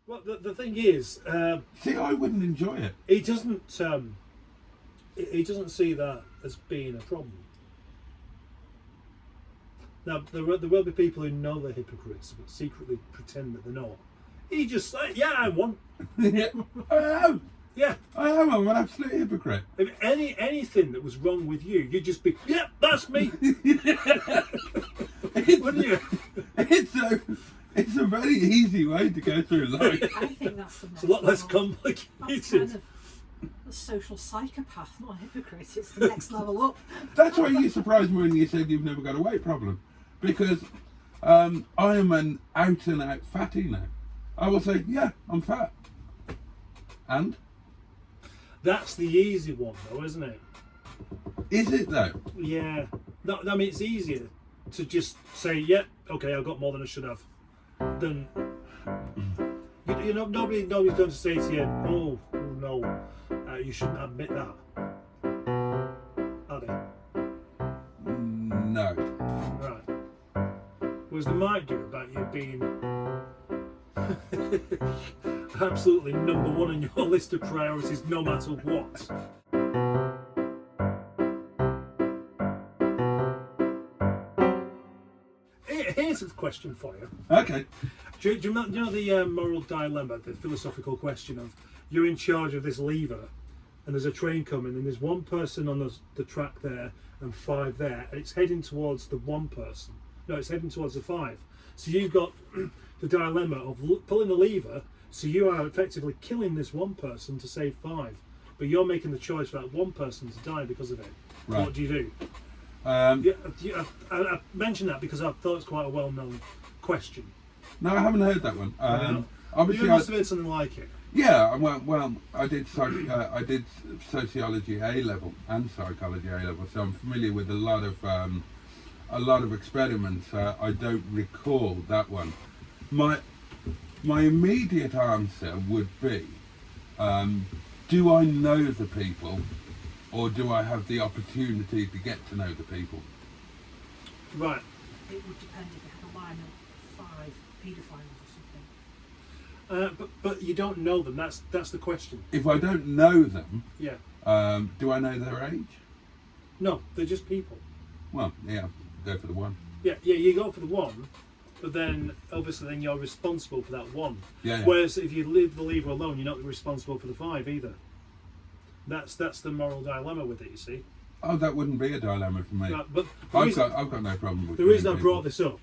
Well, the thing is, see, I wouldn't enjoy it. he doesn't see that as being a problem. Now, there will be people who know they're hypocrites but secretly pretend that they're not. He just like, yeah, I'm one. Yeah, I am. Yeah. I am. I'm an absolute hypocrite. If anything that was wrong with you, you'd just be, yeah, that's me. Wouldn't you? It's a very easy way to go through life. I think that's the next It's a lot less level. complicated. That's kind of a social psychopath, not a hypocrite. It's the next level up. That's why you surprised me when you said you've never got a weight problem. Because I am an out and out fatty now. I will say, yeah, I'm fat. And? That's the easy one, though, isn't it? Is it though? Yeah. No, I mean, it's easier to just say, yeah, okay, I've got more than I should have. Than, you know, nobody's going to say to you, oh no, you shouldn't admit that. Are they? No. Right. Whereas they might do about you being absolutely number one on your list of priorities, no matter what. Here's a question for you. Okay. Do you know the moral dilemma, the philosophical question of you're in charge of this lever and there's a train coming and there's one person on the track there and 5 there and it's heading towards the one person. No, it's heading towards the 5. So you've got the dilemma of pulling the lever, so you are effectively killing this one person to save 5. But you're making the choice for that one person to die because of it. Right. What do you do? I mentioned that because I thought it was quite a well-known question. No, I haven't heard that one. Obviously, You must have heard something like it. yeah. Well, I did sociology A level and psychology A level, so I'm familiar with a lot of experiments. I don't recall that one. My immediate answer would be, do I know the people? Or do I have the opportunity to get to know the people? Right. It would depend if you had a line of 5 paedophiles or something. But you don't know them. That's the question. If I don't know them, Yeah. do I know their age? No, they're just people. Well, yeah, go for the one. Yeah. You go for the one, but then obviously then you're responsible for that one. Yeah. Whereas if you leave the lever alone, you're not responsible for the 5 either. That's the moral dilemma with it, you see. Oh, that wouldn't be a dilemma for me. Right, but I've got no problem with the reason I people. brought this up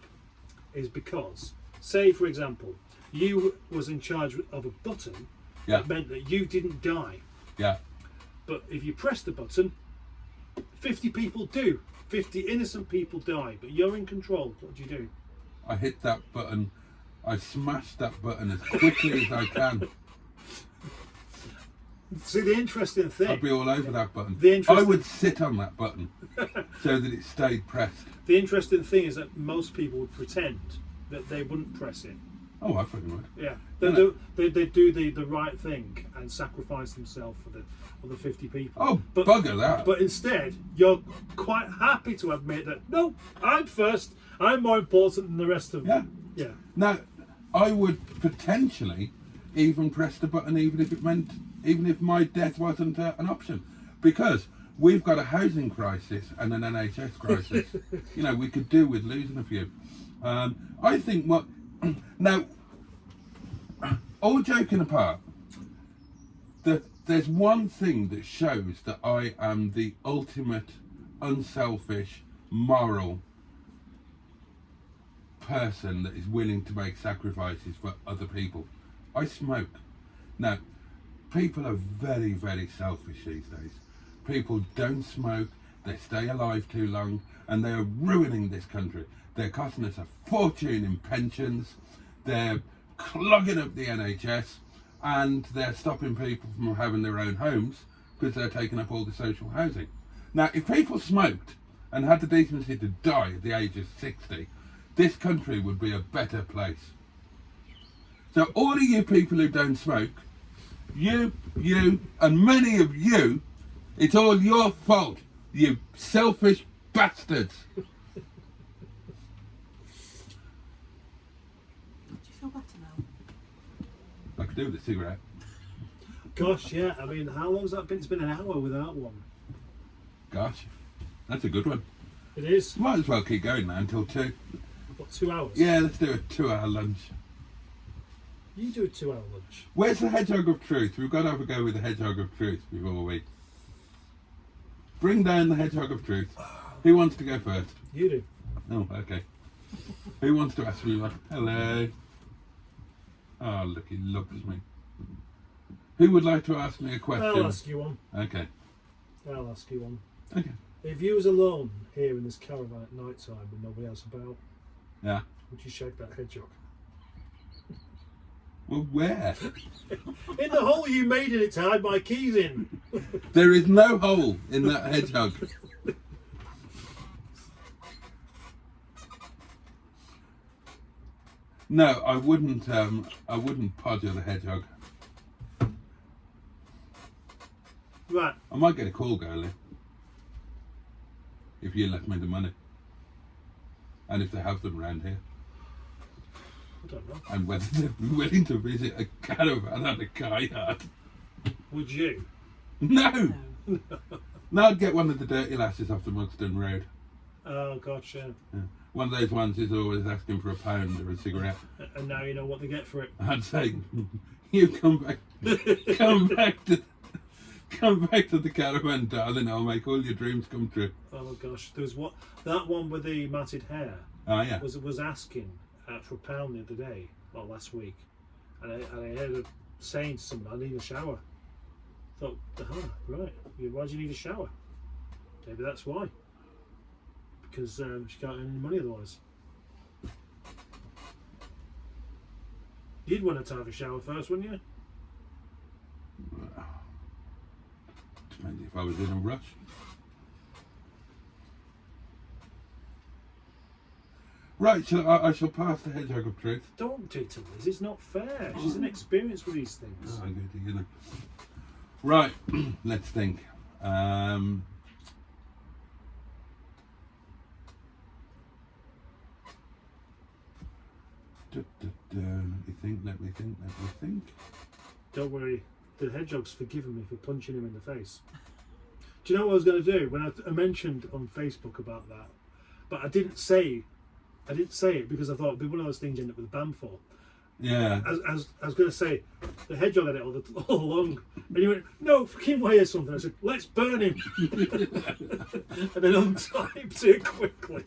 is because, say for example, you was in charge of a button that meant that you didn't die. Yeah. But if you press the button, 50 people do. 50 innocent people die, but you're in control. What do you do? I hit that button. I smash that button as quickly as I can. See, the interesting thing... I'd be all over that button. I would sit on that button so that it stayed pressed. The interesting thing is that most people would pretend that they wouldn't press it. Oh, I fucking would. Yeah. They do the right thing and sacrifice themselves for the other 50 people. Oh, bugger that. But instead, you're quite happy to admit that, no, I'm first. I'm more important than the rest of them. Yeah. Now, I would potentially even press the button even if my death wasn't an option, because we've got a housing crisis and an NHS crisis. You know, we could do with losing a few. I think now, all joking apart, there's one thing that shows that I am the ultimate unselfish, moral person that is willing to make sacrifices for other people. I smoke. Now, people are very, very selfish these days. People don't smoke, they stay alive too long, and they are ruining this country. They're costing us a fortune in pensions, they're clogging up the NHS, and they're stopping people from having their own homes because they're taking up all the social housing. Now, if people smoked and had the decency to die at the age of 60, this country would be a better place. So all of you people who don't smoke, you, and many of you, it's all your fault, you selfish bastards. could do with a cigarette. Gosh, yeah. I mean, how long's that been? It's been an hour without one. Gosh, that's a good one. It is. Might as well keep going now until 2. What, 2 hours? Yeah, let's do a 2-hour lunch. You do a 2-hour lunch. Where's the Hedgehog of Truth? We've got to have a go with the Hedgehog of Truth before we... Bring down the Hedgehog of Truth. Who wants to go first? You do. Oh, okay. Who wants to ask me one? Hello. Oh, look, he loves me. Who would like to ask me a question? I'll ask you one. Okay. I'll ask you one. Okay. If you was alone here in this caravan at night time with nobody else about, Yeah. would you shake that hedgehog? Well, where? In the hole you made in it to hide my keys in. There is no hole in that hedgehog. No, I wouldn't podger the hedgehog. Right. I might get a call, girlie, if you left me the money. And if they have them around here. I don't know. And whether they'd be willing to visit a caravan and a kayak. Would you? No! No. No, I'd get one of the dirty lasses off the Milkstone Road. Oh, gosh, yeah. Yeah. One of those ones who's always asking for a pound or a cigarette. And now you know what they get for it. I'd say, you come back to the caravan, darling. I'll make all your dreams come true. Oh, gosh. There was that one with the matted hair Oh yeah. was asking for £1 the other day, well, last week. And I heard her saying to someone, I need a shower. I thought, right. Why do you need a shower? Maybe that's why. Because she can't earn any money otherwise. You'd want to have a shower first, wouldn't you? Depends if I was in a rush. Right, so I shall pass the Hedgehog of Truth. Don't do it to Liz, it's not fair. She's inexperienced with these things. Oh, good, you know. Right, let's think. Let me think. Don't worry, the hedgehog's forgiven me for punching him in the face. Do you know what I was going to do when I mentioned on Facebook about that? But I didn't say it because I thought it'd be one of those things you end up with a ban for. Yeah. I was going to say the hedgehog had it all along, and you went, no, fucking way or something. I said, let's burn him, and then untyped it quickly.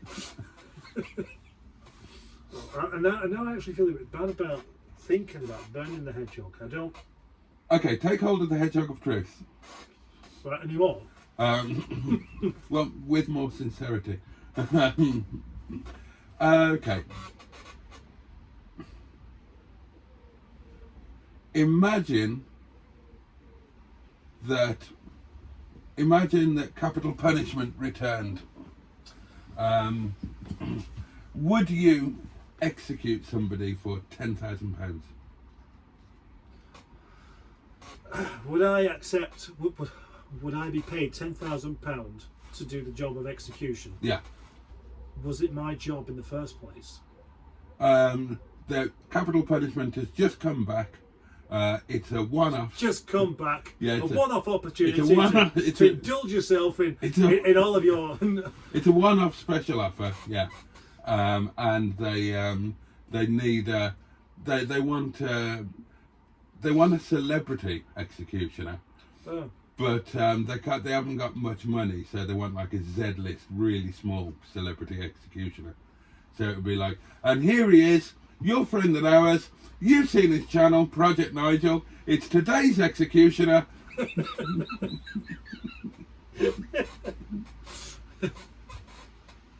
And now I actually feel a bit bad about thinking about burning the hedgehog. I don't. Okay, take hold of the Hedgehog of Truth. Right, anymore. Well, with more sincerity. Okay. Imagine that capital punishment returned. Would you execute somebody for £10,000? Would I accept? Would I be paid £10,000 to do the job of execution? Yeah. Was it my job in the first place? The capital punishment has just come back. It's a one-off. Just come back. Yeah, a one-off opportunity it's a one-off, to indulge yourself in all of your. It's a one-off special offer. Yeah. And they need they want a celebrity executioner. Oh. But they haven't got much money, so they want like a Z-list, really small celebrity executioner. So it would be like, and here he is, your friend of ours. You've seen his channel, Project Nigel. It's today's executioner.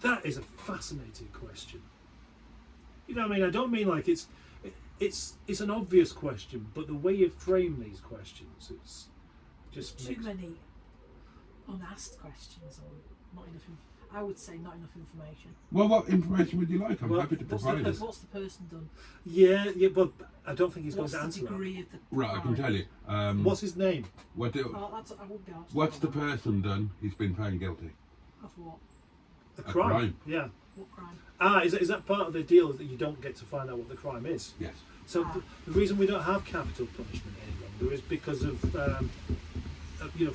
That is a fascinating question. You know what I mean? I don't mean like it's an obvious question, but the way you frame these questions, it's just Too many unasked questions, or not enough. I would say not enough information. Well, what information would you like? I'm Well, happy to provide it. What's the person done? Yeah, but I don't think he's going What's to the answer degree of the Right, I can crime? tell you. What's his name? Oh, I won't be asked. What's the person done? He's been found guilty. Of what? A A crime. crime. Yeah. What crime? Is that part of the deal that you don't get to find out what the crime is? Yes. So the reason we don't have capital punishment any longer is because of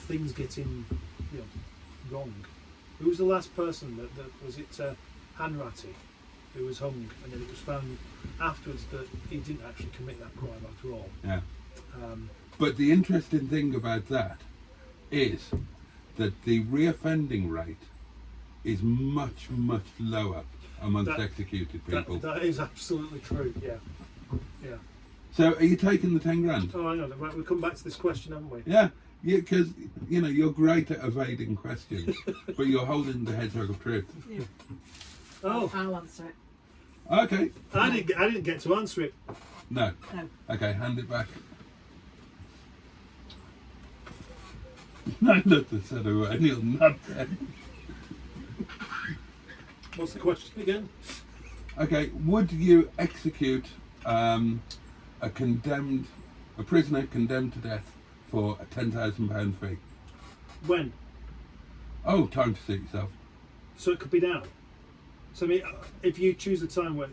things getting wrong. Who was the last person that was it? Hanratty, who was hung, and then it was found afterwards that he didn't actually commit that crime after all. Yeah. But the interesting thing about that is that the reoffending rate is much, much lower amongst executed people. That is absolutely true. Yeah. Yeah. So are you taking the 10 grand? Oh, hang on. Right, we'll come back to this question, haven't we? Yeah, because you're great at evading questions, but you're holding the hedgehog of truth. Yeah. Oh, I'll answer it. Okay. I didn't get to answer it. No. No. Okay, hand it back. No, not the son of any not then. What's the question again? Okay, would you execute a prisoner condemned to death for a £10,000 fee? When? Oh, time to suit yourself. So it could be now. So I mean, if you choose a time where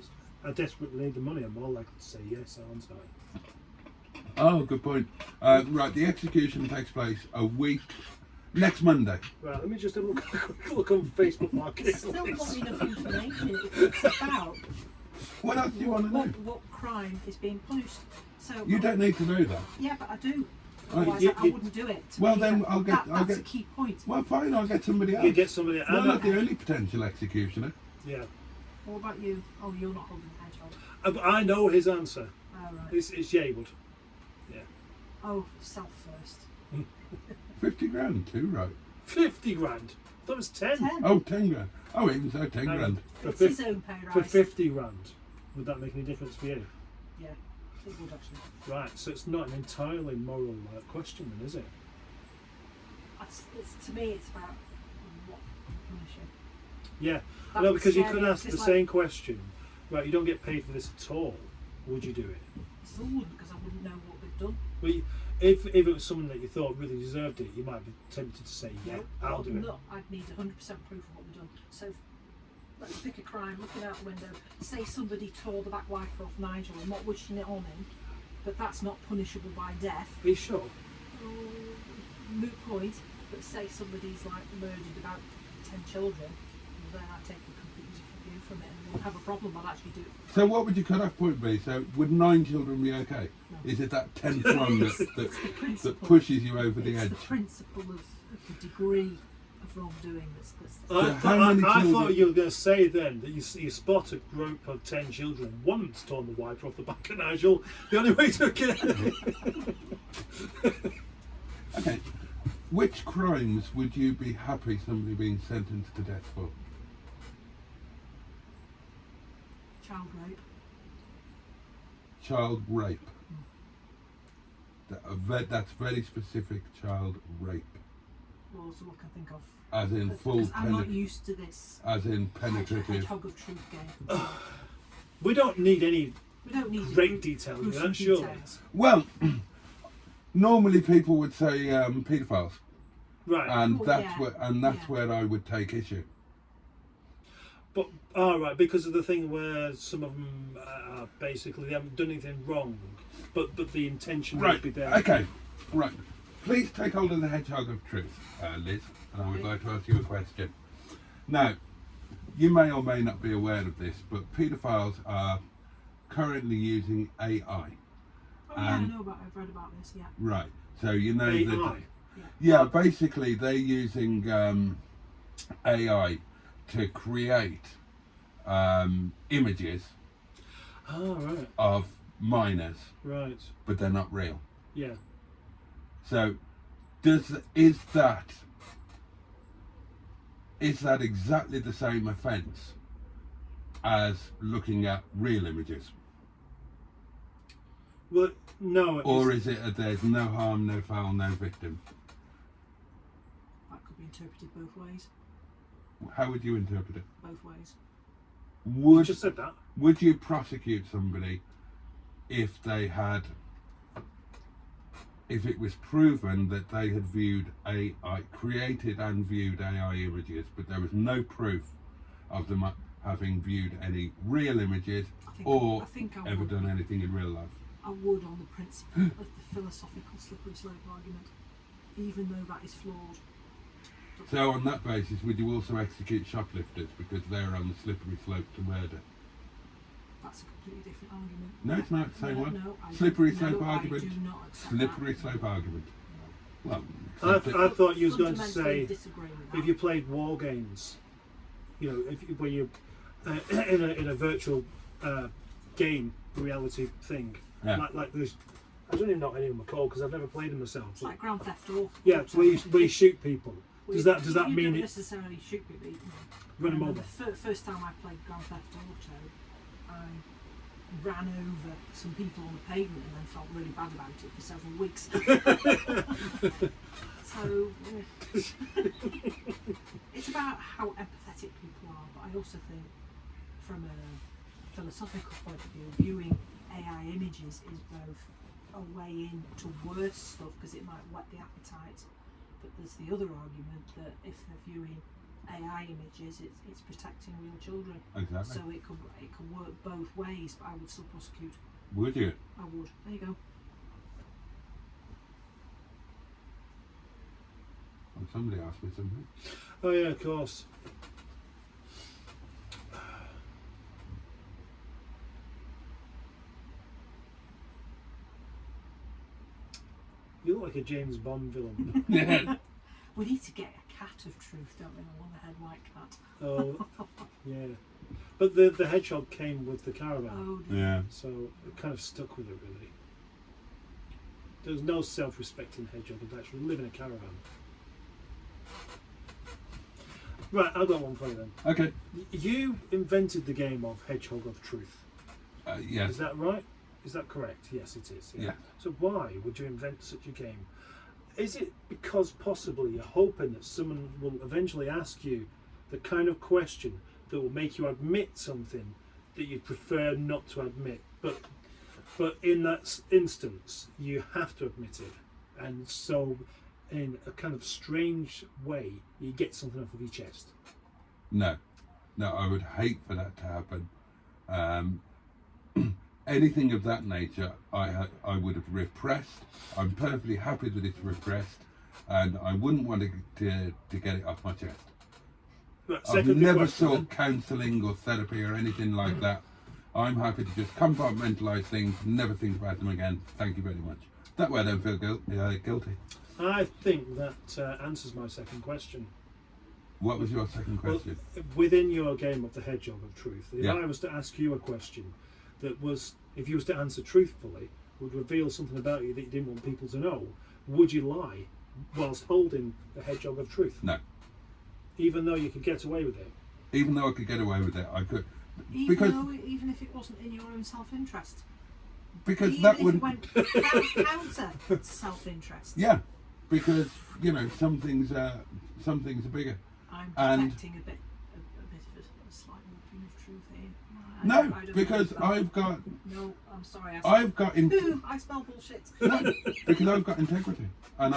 I desperately need the money, I'm more likely to say yes, aren't I? Oh, good point. Right, the execution takes place a week next Monday. Right, let me just have a look on Facebook It's still Marketplace. not enough information. It's about What else do you want to know? what crime is being punished. So You don't need to know that. Yeah, but I do. Oh, Otherwise, you- I wouldn't do it. To Well, me, then I'll get- That's a key point. Well, fine, I'll get somebody else. You get somebody. You're not the only potential executioner. Yeah, What about you? Oh, you're not holding the hedgehog. I know his answer. Oh, right. It's Yeawood. Yeah, Oh, self first. 50 grand, too, right? 50 grand. That was 10. 10. Oh, 10 grand. Oh, even so, 10 grand. For, It's his fif- own pay for rise. 50 grand. Would that make any difference for you? Yeah, it would actually. Right, so it's not an entirely moral question, then, is it? To me, it's about what punishing. Yeah, That no, was because you scary. could ask It's the like- same question. Right, you don't get paid for this at all. Would you do it? I still wouldn't because I wouldn't know what they've done. Well, if it was someone that you thought really deserved it, you might be tempted to say, yeah, No, I'll do it. No, I'd need 100% proof of what they've done. So let's pick a crime, looking out the window. Say somebody tore the back wiper off Nigel. I'm not wishing it on him, but that's not punishable by death. Are you sure? Moot point. But say somebody's like murdered about 10 children, well, then I'd take a completely different view from it and we'll have a problem. I'll actually do it. So what would your cut-off point be? So would 9 children be okay? No. Is it that 10th one that Principle. pushes you over the It's edge? the principle of the degree of wrongdoing that's So how many I children- thought you were going to say then that you spot a group of 10 children, one of them's torn the wiper off the back of Nigel. The only way to get Okay. Which crimes would you be happy somebody being sentenced to death for? child rape. Child rape. That's very specific, child rape. Well, that's all I can think of. As in full Because I'm not used to this as in penetrative. hedgehog of truth game. We don't need any We don't need great detail in gruesome that, surely. details. Well, normally people would say paedophiles, Right. and Oh, that's yeah. where I would take issue. But, right, because of the thing where some of them basically they haven't done anything wrong, but the intention Right. would be there. Okay. Right. Please take hold of the hedgehog of truth, Liz, and I would like to ask you a question. Now, you may or may not be aware of this, but paedophiles are currently using AI. Oh yeah, I know about. I've read about this. Yeah. Right. So you know that. AI. Yeah. Basically, they're using AI to create images Oh, right. of minors, Right. but they're not real. Yeah. So, is that exactly the same offence as looking at real images, Well, no. or it's- is it that there's no harm, no foul, no victim? That could be interpreted both ways. How would you interpret it? Both ways. You Would just said that. would you prosecute somebody if it was proven that they had created and viewed AI images, but there was no proof of them having viewed any real images or I ever would. done anything in real life. I would on the principle of the philosophical slippery slope argument, even though that is flawed. So on that basis, would you also execute shoplifters because they're on the slippery slope to murder? That's a completely different argument. No, it's not the same No, one. no, I Slippery do- slope no, argument. I do not accept Slippery that. slope argument. No. Well, I except that- thought you was going to Fundamentally say disagree with that. if you played war games, you know, where you in a virtual game reality thing, Yeah. like there's, I don't even know what any of them are called because I've never played them myself. It's like Grand Theft Auto. Yeah, where you shoot people. Does that you mean don't it necessarily shoot people? run them I over? remember first time I played Grand Theft Auto, I ran over some people on the pavement and then felt really bad about it for several weeks. So it's about how empathetic people are, but I also think from a philosophical point of view, viewing AI images is both a way in to worse stuff because it might whet the appetite, but there's the other argument that if they're viewing AI images, it's protecting real children. Exactly. So it can work both ways, but I would still prosecute. Would you? I would. There you go. Oh, somebody asked me something. Oh yeah, of course. You look like a James Bond villain. Yeah. We need to get a cat of truth, don't we? I want a head white cat. Oh, yeah. But the hedgehog came with the caravan, Oh dear. Yeah. so it kind of stuck with it really. There's no self-respecting hedgehog that actually live in a caravan. Right, I've got one for you then. Okay. You invented the game of Hedgehog of Truth. Yes. Is that right? Is that correct? Yes, it is. Yeah. So why would you invent such a game? Is it because possibly you're hoping that someone will eventually ask you the kind of question that will make you admit something that you'd prefer not to admit, but in that instance you have to admit it, and so in a kind of strange way you get something off of your chest? No, I would hate for that to happen. Anything of that nature, I would have repressed. I'm perfectly happy that it's repressed, and I wouldn't want to get it off my chest. Right, I've second never question, sought counselling or therapy or anything like that. I'm happy to just compartmentalise things, never think about them again. Thank you very much. That way I don't feel guilty. I think that answers my second question. What was your second Well, question? within your game of the Hedgehog of Truth, if Yeah. I was to ask you a question that was, if you was to answer truthfully, would reveal something about you that you didn't want people to know, would you lie whilst holding the Hedgehog of Truth? No. Even though you could get away with it? Even though I could get away with it, I could. Even if it wasn't in your own self-interest. Because Even that if would. it went counter to self-interest. Yeah, because some things are bigger. I'm And- detecting a bit of a slight warping of truth here. No, I don't because know. I've got No, I'm sorry. I've got Boom! I smell bullshit. no, because I've got integrity, and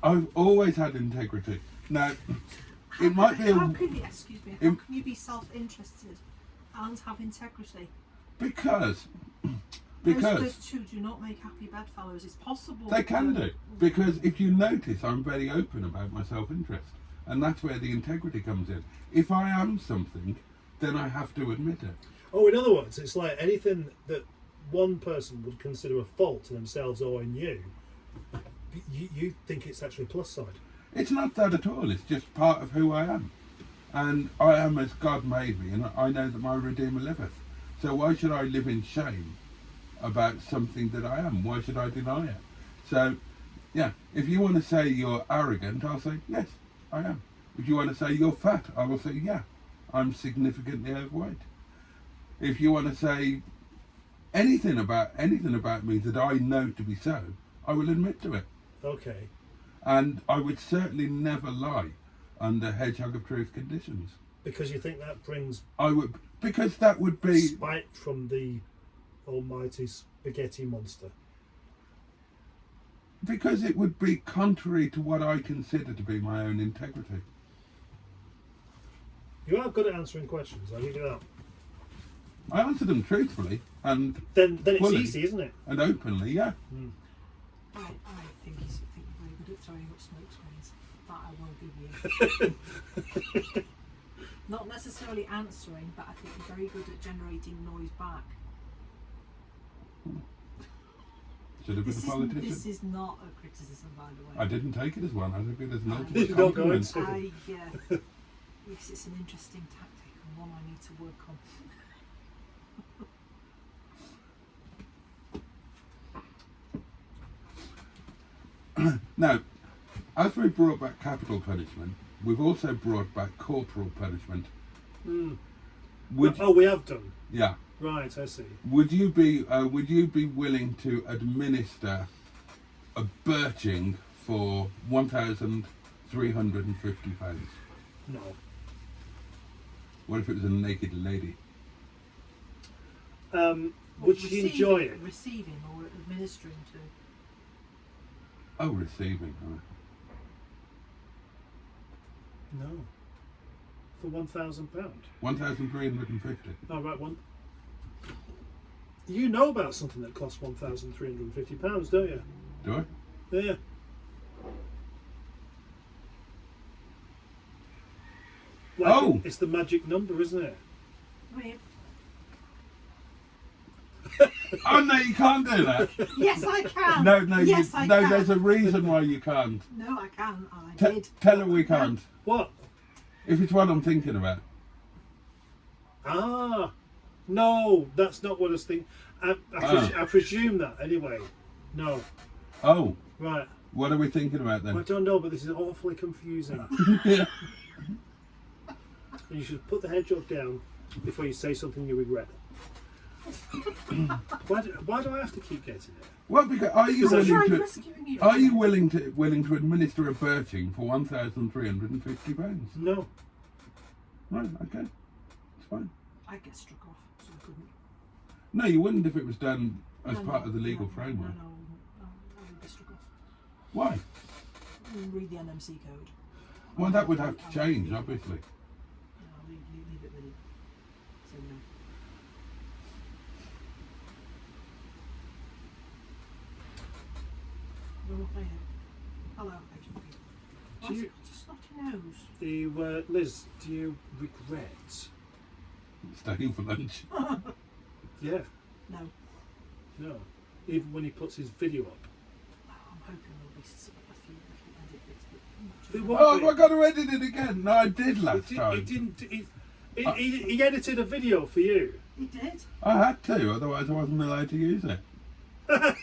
I've always had integrity. Now, it might be How can you? Excuse me. How it- can you be self-interested and have integrity? because Those two do not make happy bedfellows. It's possible. they can do. Because if you notice, I'm very open about my self-interest, and that's where the integrity comes in. If I am something, then I have to admit it. Oh, in other words, it's like anything that one person would consider a fault to themselves or in you, you think it's actually a plus side. It's not that at all. It's just part of who I am, and I am as God made me, and I know that my Redeemer liveth. So why should I live in shame about something that I am? Why should I deny it? So, yeah, if you want to say you're arrogant, I'll say yes, I am. If you want to say you're fat, I will say yeah, I'm significantly overweight. If you want to say anything about me that I know to be so, I will admit to it. Okay. And I would certainly never lie under Hedgehog of Truth conditions. Because you think that brings I would, because that would be spite from the almighty spaghetti monster. because it would be contrary to what I consider to be my own integrity. You are good at answering questions, I'll give you that. I answer them truthfully and Then it's fully easy, isn't it? and openly, yeah. I think you're very good at throwing up smoke screens. That I will give you. Not necessarily answering, but I think you're very good at generating noise back. Should have been a politician. This is not a criticism, by the way. I didn't take it as one. I took it as an You ultimate don't go compliment. into Yes, it's an interesting tactic and one I need to work on. Now, as we brought back capital punishment, we've also brought back corporal punishment. Would we have done. yeah? Right, I see. Would you be willing to administer a birching for £1,350? No. What if it was a naked lady? Would she enjoy it? Receiving or administering to? Oh, receiving. Oh. No. For £1,000. £1,350. Oh, right, one. You know about something that costs £1,350, don't you? Do I? Yeah. Oh! It's the magic number, isn't it? Wait. Oh no, you can't do that. Yes, I can. No, Yes, I can. There's a reason why you can't. No, I can. I T- did. tell her we can't. What? If it's what I'm thinking about. Ah. No, that's not what I was thinking. I presume that, anyway. No. Oh, Right. what are we thinking about I then? don't know, but this is awfully confusing. Yeah. And you should put the hedgehog down before you say something you regret. Why do I have to keep getting it? Well, because I'm rescuing you. are you willing to administer a birching for £1,350? No. Right, okay, it's fine. I'd get struck off, so I couldn't. No, you wouldn't if it was done as No, part of the legal no, framework. No, I would get struck off. Why? Read the NMC code. Well, that would have to change, obviously. No, leave it with you. So no. Oh, hey. Hello, Hedgehog. Why's Do you- it got a snotty nose? Do you, Liz, do you regret? Staying for lunch. Yeah. No. No. Even when he puts his video up. I'm hoping there'll be a few little edit bits, but There not too won't much. Oh, I've got to edit it again. No, I did last He time. didn't. He edited a video for you. He did. I had to, otherwise I wasn't allowed to use it. There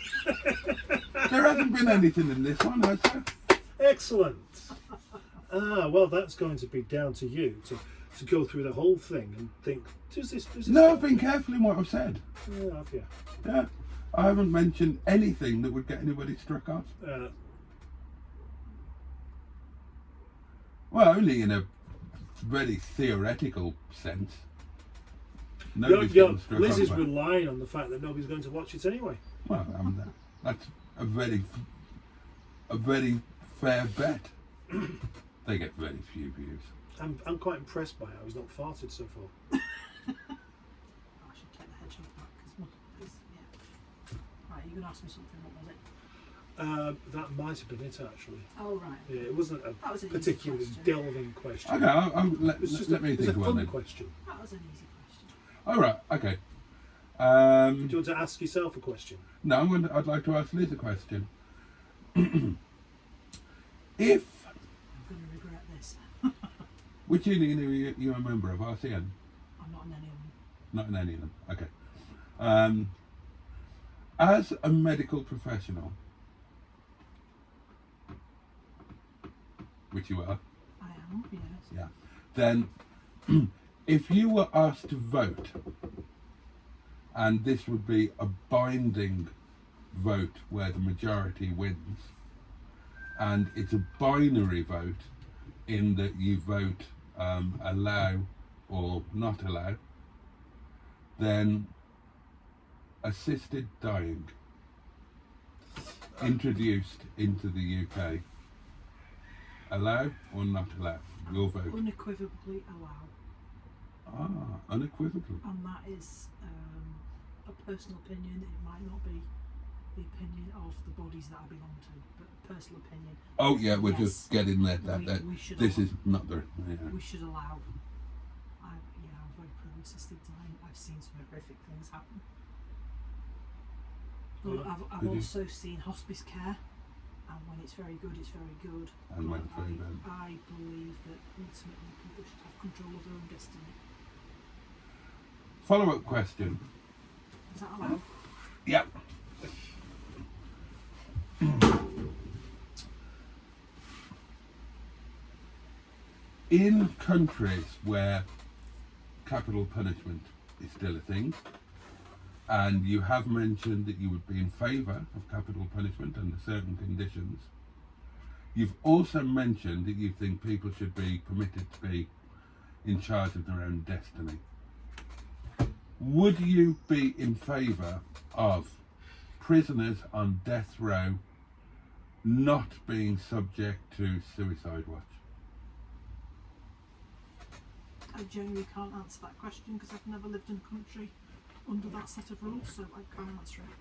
hasn't been anything in this one, has there? Excellent. Well, that's going to be down to you to go through the whole thing and think, does this No, I've been careful in what I've said. Yeah, have you? Yeah. I haven't mentioned anything that would get anybody struck off. Well, only in a very theoretical sense. Nobody's getting struck Liz off is by it. relying on the fact that nobody's going to watch it anyway. Well, that's a very fair bet. They get very few views. I'm quite impressed by how he's not farted so far. I should take the hedgehog back because yeah. Right, you're gonna ask me something. What was it? That might have been it actually. Oh right. Yeah, it wasn't a That was an easy particularly question. delving question. Okay, It was just let me it was think a of fun one then. question. That was an easy question. All right, okay. Do you want to ask yourself a question? No, I'd like to ask Liz a question. If I'm gonna regret this. which union are you a member of? RCN? I'm not in any of them. Not in any of them. Okay. As a medical professional, which you are, I am. Yes. yeah, then if you were asked to vote, and this would be a binding vote where the majority wins, and it's a binary vote in that you vote allow or not allow, then assisted dying introduced into the UK, allow or not allow? Your vote. Unequivocally allow. Unequivocally. And that is a personal opinion. It might not be the opinion of the bodies that I belong to, but personal opinion. Oh yeah, we're Yes, just getting there. we should This allow, is not the. Yeah. we should allow. I'm very pro-assisted dying. I've seen some horrific things happen. But I've also seen hospice care, and when it's very good, it's very good. And when it's very bad. I believe that ultimately people should have control of their own destiny. Follow-up question. Is that allowed? Yep. In countries where capital punishment is still a thing, and you have mentioned that you would be in favour of capital punishment under certain conditions, you've also mentioned that you think people should be permitted to be in charge of their own destiny. Would you be in favour of prisoners on death row not being subject to suicide watch? I genuinely can't answer that question because I've never lived in a country under that set of rules, so I can't answer it.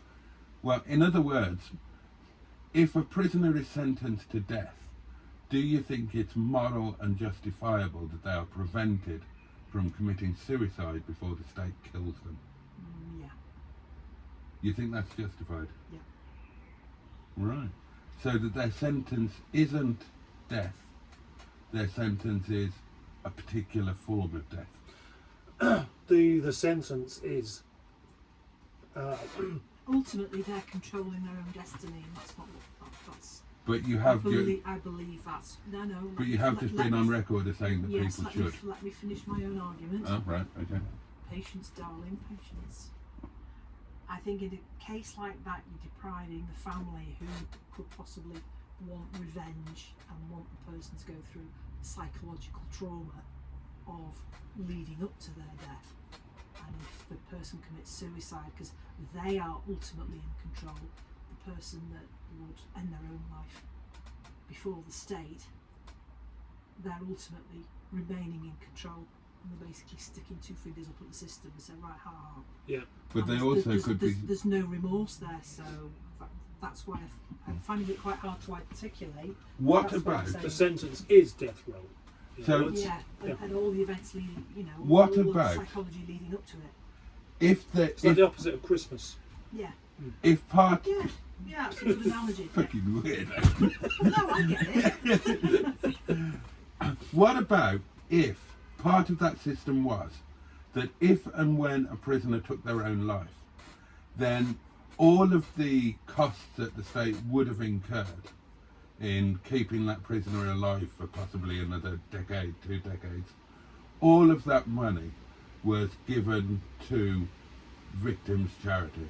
Well, in other words, if a prisoner is sentenced to death, do you think it's moral and justifiable that they are prevented from committing suicide before the state kills them? Yeah. You think that's justified? Yeah. Right. So that their sentence isn't death, their sentence is a particular form of death. The sentence is Ultimately, they're controlling their own destiny, and that's not what that's. But you have I believe that's no. But you have just been on record as saying that yes, people should. Let me finish my own argument. Oh, right. Okay. Patience, darling, patience. I think in a case like that, you're depriving the family who could possibly want revenge and want the person to go through psychological trauma of leading up to their death. And if the person commits suicide, because they are ultimately in control, the person that would end their own life before the state, they're ultimately remaining in control. And they're basically sticking two fingers up at the system and saying, right, ha, ha, ha. yeah. But they also could be. There's no remorse there, so that's why I'm finding it quite hard to articulate. What That's about I'm saying. The sentence is death row. You So- know, it's- Yeah, yeah. and all the events leading, What all about- the psychology leading up to it. If the It's like the opposite of Christmas. Yeah, if part yeah, it's a good analogy. Yeah. fucking weird. No, I get it. What about if part of that system was that if and when a prisoner took their own life, then all of the costs that the state would have incurred in keeping that prisoner alive for possibly another decade, 2 decades, all of that money was given to victims' charity.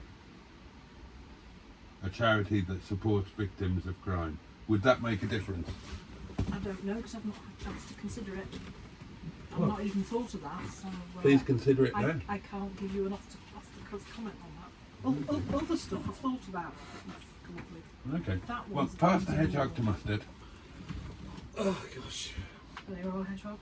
A charity that supports victims of crime. Would that make a difference? I don't know because I've not had a chance to consider it. I've not even thought of that. So, Please consider it I then. can't give you an off the cuff comment on that. Other stuff I've thought about that you've come up with. Okay. That Well, one's pass the down to hedgehog to you. mustard. Oh gosh. Are you all right, Hedgehog?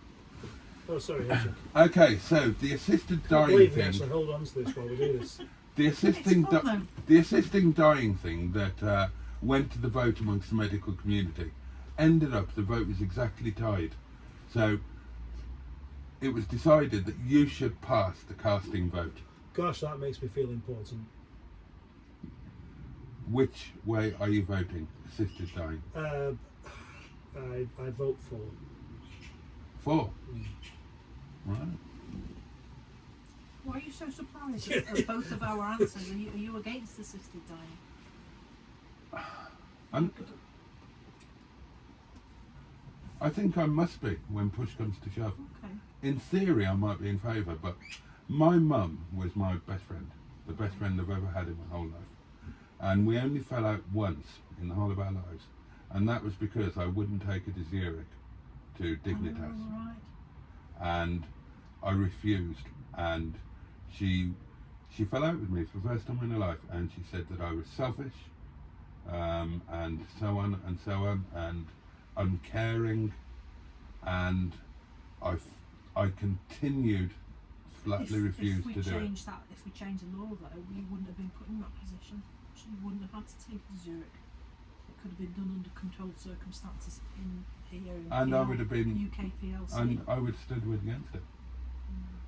Oh, sorry, Hedgehog. Okay, so the assisted I dying believe we thing. actually hold on to this while we do this. The assisting, It's fun, the assisting dying thing that went to the vote amongst the medical community ended up the vote was exactly tied. So it was decided that you should pass the casting vote. Gosh, that makes me feel important. Which way are you voting? Assisted dying. I'd vote for. 4. Right. Why are you so surprised at both of our answers? Are you against assisted dying? I think I must be when push comes to shove. Okay. In theory, I might be in favour, but my mum was my best friend, the best friend I've ever had in my whole life. And we only fell out once in the whole of our lives, and that was because I wouldn't take her to Zurich to Dignitas. Oh, right. And I refused, and she fell out with me for the first time in her life, and she said that I was selfish, and so on and so on, and uncaring, and I continued flatly refused to do it. If we change the law though, we wouldn't have been put in that position. So you wouldn't have had to take it to Zurich. It could have been done under controlled circumstances in here And I would have been, UK PLC. and I would have stood against it.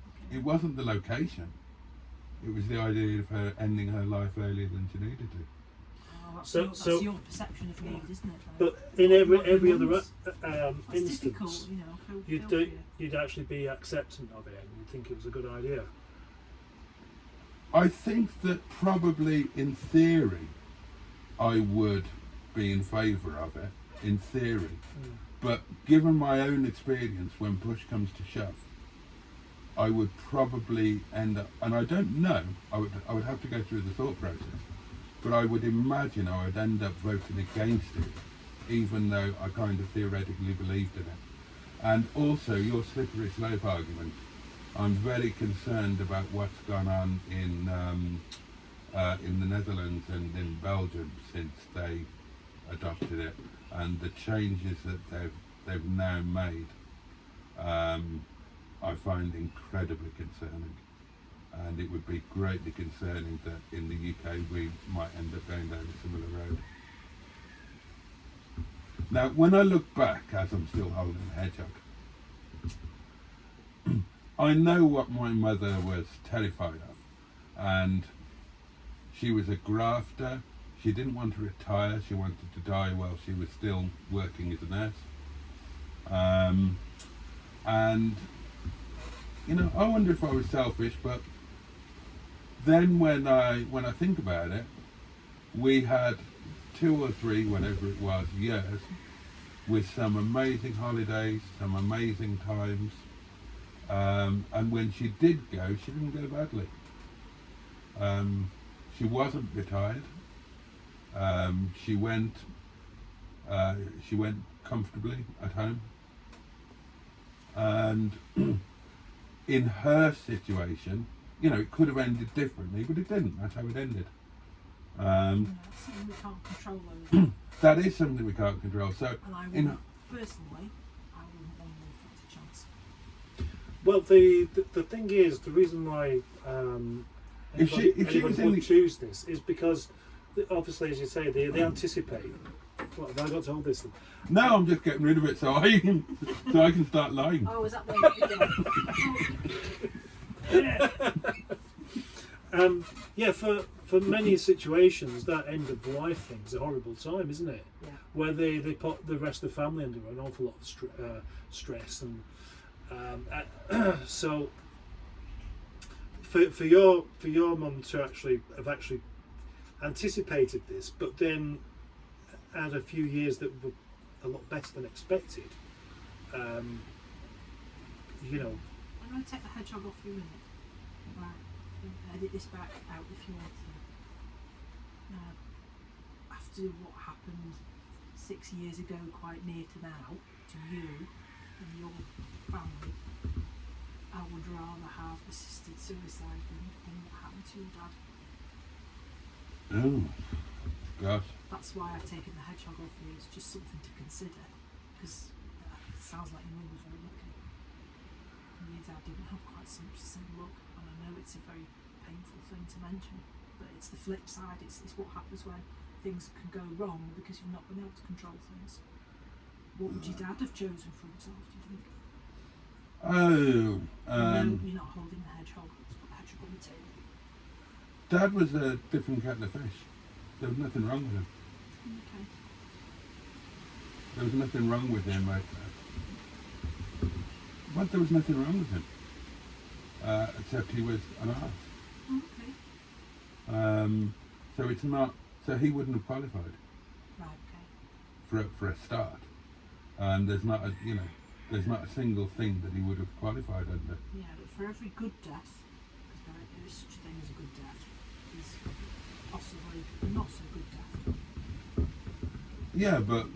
Okay. It wasn't the location. It was the idea of her ending her life earlier than she needed to. Oh, that's So- your perception of need, isn't it? Though? But in every other That's difficult, instance, you know. Feel for you. you'd actually be acceptant of it, and you'd think it was a good idea. I think that probably in theory, I would be in favour of it, in theory. But given my own experience, when push comes to shove, I would probably end up, and I don't know, I would have to go through the thought process, but I would imagine I would end up voting against it, even though I kind of theoretically believed in it. And also your slippery slope argument, I'm very concerned about what's gone on in the Netherlands and in Belgium since they adopted it, and the changes that they've now made. I find incredibly concerning, and it would be greatly concerning that in the UK we might end up going down a similar road. Now, when I look back, as I'm still holding a Hedgehog, I know what my mother was terrified of, and she was a grafter. She didn't want to retire. She wanted to die while she was still working as a nurse. And you know, I wonder if I was selfish, but then when I think about it, we had 2 or 3, whatever it was, years with some amazing holidays, some amazing times. And when she did go, she didn't go badly. She wasn't retired. She went comfortably at home. And in her situation, you know, it could have ended differently, but it didn't. That's how it ended. It's something we can't control over. That is something we can't control. So, And I you know, wouldn't, personally, I wouldn't want to take a chance. Well, the thing is, the reason why If she anybody was in would the- choose this is because, obviously, as you say, they anticipate. What have I got to hold this? Then? no, I'm just getting rid of it so I can start lying. Oh, is that the Yeah, for many situations, that end of life thing is a horrible time, isn't it? Yeah. Where they put the rest of the family under an awful lot of stress, and so for your mum to have actually anticipated this, but then had a few years that were a lot better than expected. You know. I'm going to take the hedgehog off you a minute. Right. Edit this back out if you want to. Now, after what happened 6 years ago, quite near to now, to you and your family, I would rather have assisted suicide than what happened to your dad. Oh, gosh. That's why I've taken the hedgehog off you. It's just something to consider, because it sounds like your mum was very lucky. And your dad didn't have quite so much the same luck, and I know it's a very painful thing to mention, but it's the flip side. It's what happens when things can go wrong because you've not been able to control things. What would your dad have chosen for himself, do you think? Oh, No, you're not holding the hedgehog. Let's put the hedgehog on the table. Dad was a different kettle of fish. There was nothing wrong with him. Okay. There was nothing wrong with him. But there was nothing wrong with him. Except he was an arse. Okay. So it's not. So he wouldn't have qualified Right. Okay. for a start. There's not a single thing that he would have qualified under. Yeah, but for every good death, because there is such a thing as a good death, there's possibly a not so good death. Yeah, but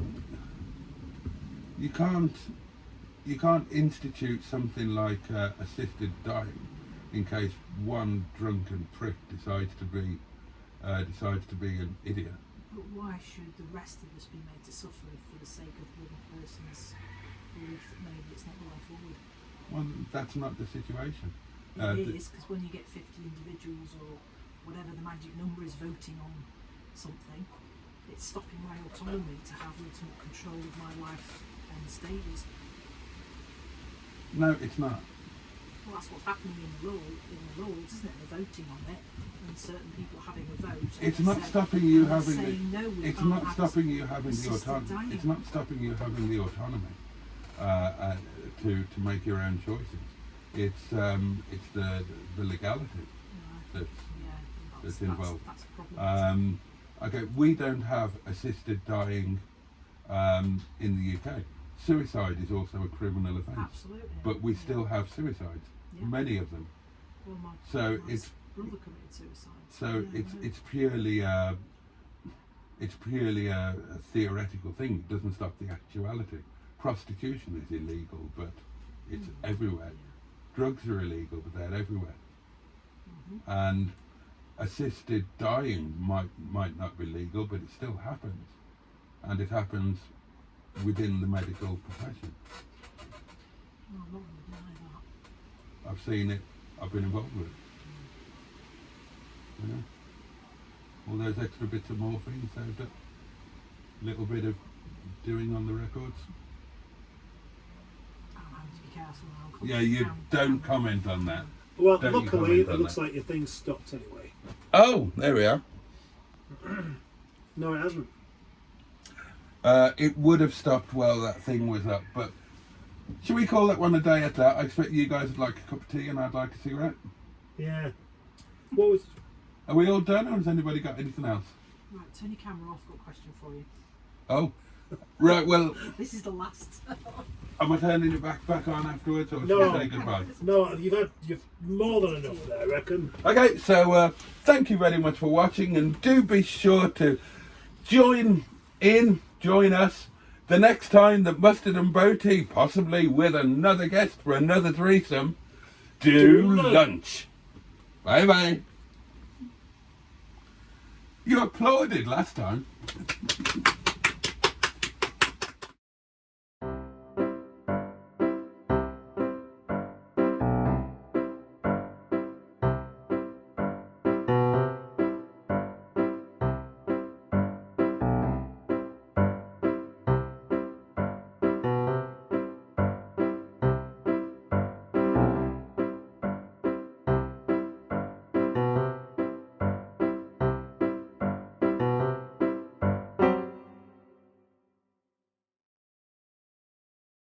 you can't institute something like assisted dying in case one drunken prick decides to be an idiot. But why should the rest of us be made to suffer for the sake of one person's belief that maybe it's not the way forward? Well, that's not the situation. It is, because when you get 50 individuals or whatever the magic number is voting on something, it's stopping my autonomy to have ultimate control of my life and stages. No, it's not. Well, that's what's happening in the Lords, isn't it? They're voting on it, and certain people having a vote. It's not stopping you they're having saying, no, we it's can't not have stopping you having the assisted autonomy. dying. It's not stopping you having the autonomy to make your own choices. It's the legality that's That's involved. That's a problem. Okay, we don't have assisted dying in the UK. Suicide is also a criminal offence, Absolutely. but we still have suicides, Yeah. many of them. Well, my So my it's brother committed suicide. so Yeah, it's purely a theoretical thing. It doesn't stop the actuality. Prostitution is illegal, but it's everywhere. Drugs are illegal, but they're everywhere. And assisted dying might not be legal, but it still happens, and it happens within the medical profession. No, I'm not going to deny that. I've seen it. I've been involved with it. You know, all those extra bits of morphine saved up. Little bit of doing on the records. I'm having to be careful now. Yeah, you don't comment on that. Well, Don't you luckily, comment it on looks that. like your thing's stopped anyway. Oh, there we are. No, it hasn't. It would have stopped while that thing was up, but should we call that one a day at that? I expect you guys would like a cup of tea and I'd like a cigarette. Yeah. What was? Are we all done, or has anybody got anything else? Right, turn your camera off. I've got a question for you. Oh, right. Well, This is the last. am I turning it back on afterwards, or should No. we say goodbye? No, you've more than enough there, I reckon. Okay, so thank you very much for watching, and do be sure to join us the next time that Mustard and Boaty, possibly with another guest for another threesome, do lunch. Bye bye. You applauded last time.